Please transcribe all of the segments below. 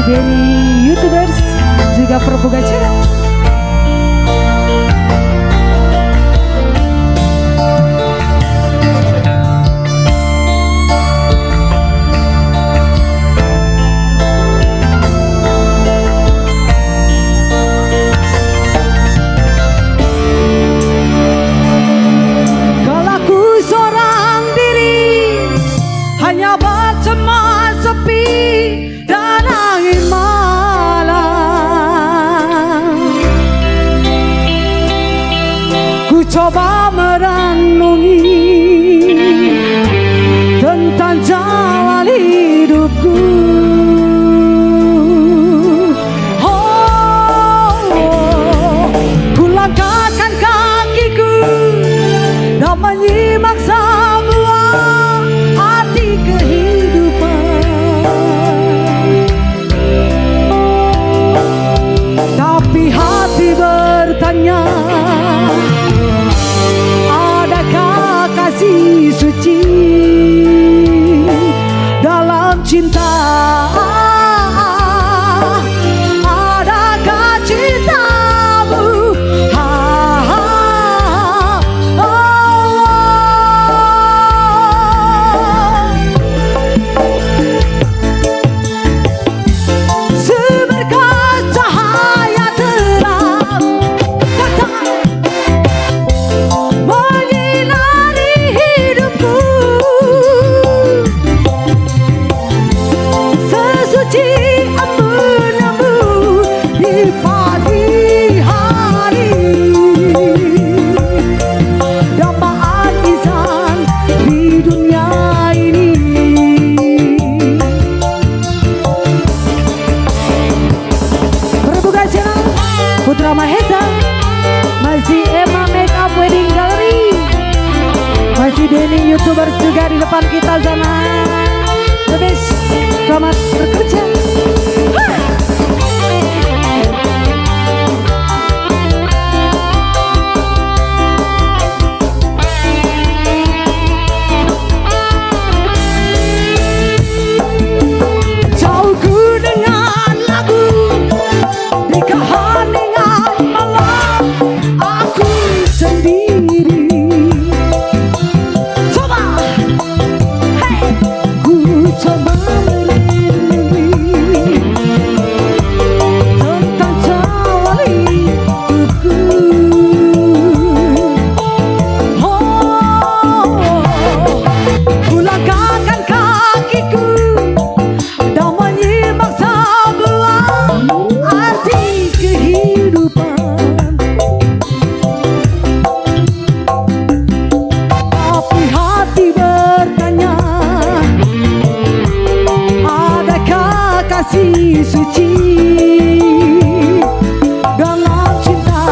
Denny YouTubers juga Perbuga Cerah. Coba merenungi tentang jalan hidupku. Ku langkahkan kakiku dan menyimak semua arti kehidupan. Tapi hati bertanya, kasih suci dalam cinta? Adakah cintamu? Seberkas cahaya terang Putra Mahesa, masih Emma Makeup Wedding Gallery, masih Denny YouTubers juga di depan kita sana. The best, selamat bekerja. Kasih suci dalam cinta.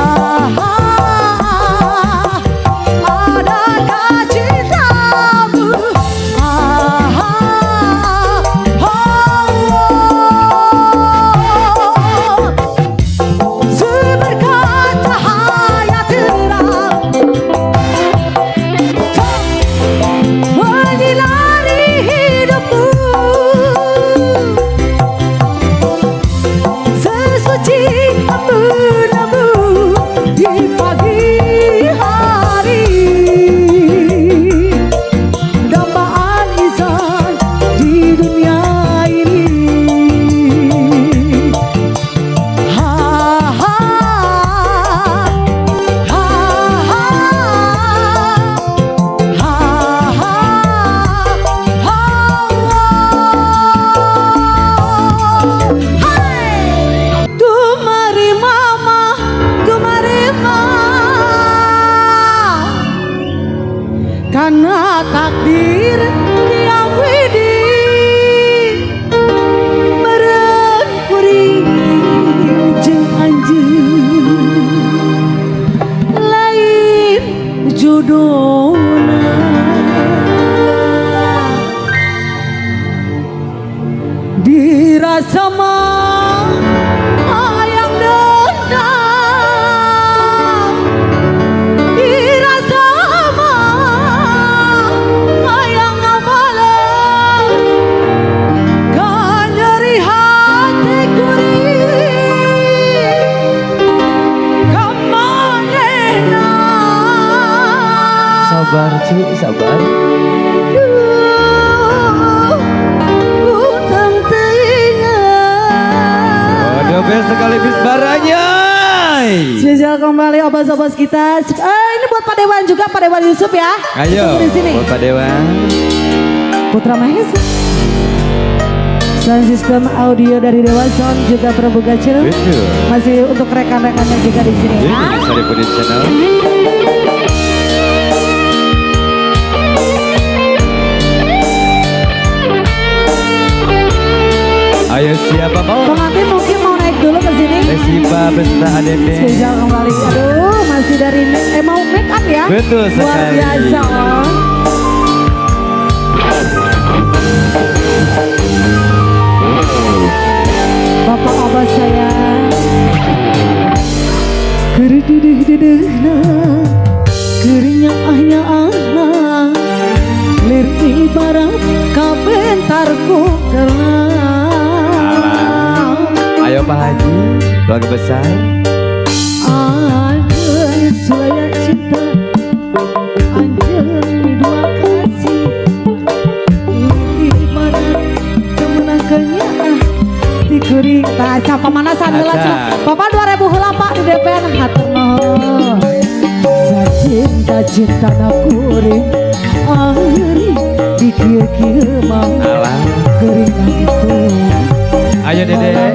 Adakah cintamu? Seberkas cahaya terang menyinari hidupku. Karena takdir yang widih meren kuring jeung anjeun lain jodohna. Dirasa mah hayang dendam, dirasa nyeri hati cu, sabar. Waduh, best sekali bis baranya. Jajal kembali obas-obas kita. Ini buat Pak Dewan juga, Pak Dewan Yusuf ya. Ayo, di sini. buat Pak Dewan. Putra Mahesa. Sound system audio dari Dewa Sound juga Praboga Channel. Betul. Masih untuk rekan-rekannya juga di sini ya. Ini Sari Pudin Channel. Ayo siapa mau? Pengantin mungkin mau naik dulu ke sini. Siapa beserta adende. Spesial kembali. Aduh, masih dari mau make up ya? Betul sekali. Luar biasa. Bapak abah saya. Kerididih na, kerinya ahnya ah, lir ibarat kabentarku kelam. Ayo Pak Haji, keluarga besar. Anjay sulaya cinta, anjay dua kasih, ibarat kemenangkannya dikuring. Nah, siapa mana sandalan Bapak 2000 heula Pak di DPR hatur nuhun. Sacinta-cinta na kuring, ahri dikir-kir mang kering gitu. Ayo Dede.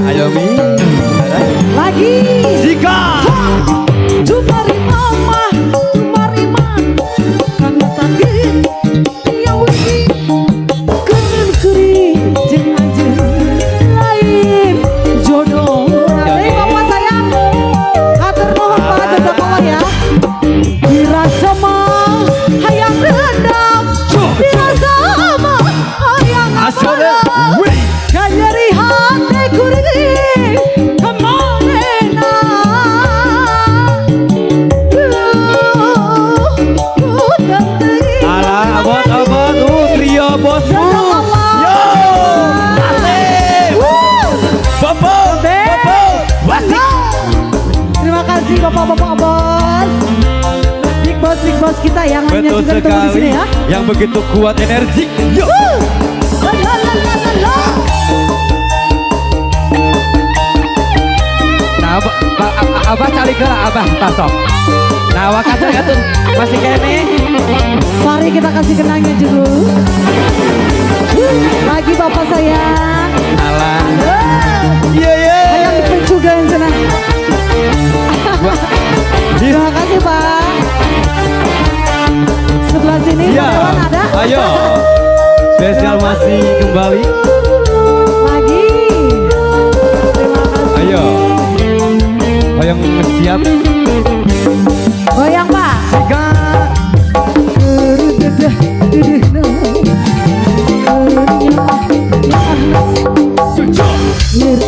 Ayo Mi. Lagi. Zika. Jumari mama, jumari man, karena tangin yang wisi keren kering jeng aja lain jodoh. Jadi bapak sayang, hatur nuhun Pak jazakallah ya. Dirasa mah hayang rendam, dirasa mah hayang apalah. Kan nyeri hati kuring kemana? Alah, abot, trio bosku. Yo, asik. Bobo, wasik. Terima kasih bapak-bapak bos. Big boss kita yang lainnya Betul juga ketemu di sini sekali, ya. yang begitu kuat energi. Yo. Nah, abah cari ke abah tasok. Nah, wakacang itu masih kene. Mari kita kasih kenangnya dulu. Lagi bapak sayang. Alah. Iya. Ayang pencugan sana. Terima kasih Pak. Sebelah sini Ya. Dewan ada. Ayo. Spesial masih kembali. Lagi. Terima kasih. Ayo. Yang siap. Goyang Pak. Sika.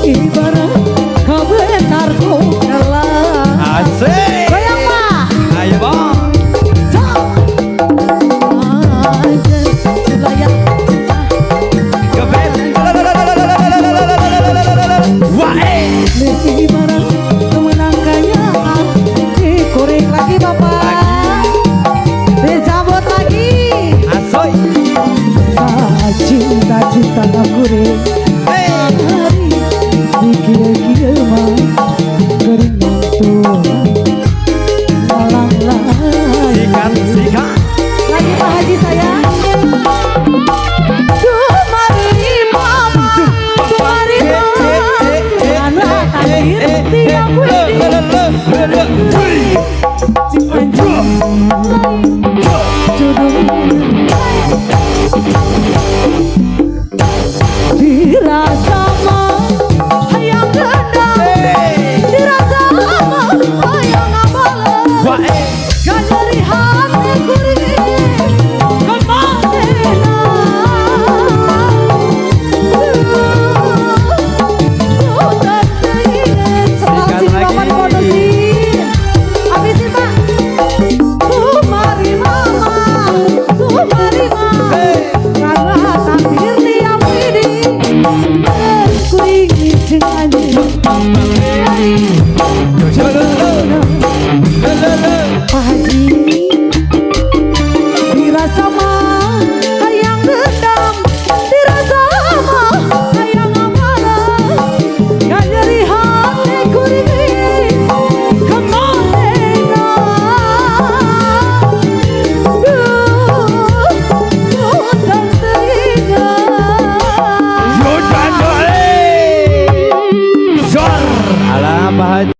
Ibarat kabentarku kelam. Asik. Goyang Pak. Ayo bang. Ibarat kemenangkannya dikorek lagi bapak, disambut lagi. Asoy. Cinta-cinta nakuring hari dikira-kira mah kering mantul malang lain. Sikat. Lagi Pak Haji sayang. Tumari mama, tumari mama, anak takdir tiap dirasa mah hayang gendam, dirasa mah hayang abalan, gak nyeri hati kuring kemanena. Setelah sini bapak dibodohin, habisin Pak. Tumari mama, tumari mama, karena takdir tiap ini kuring cing anjing. Pak Haji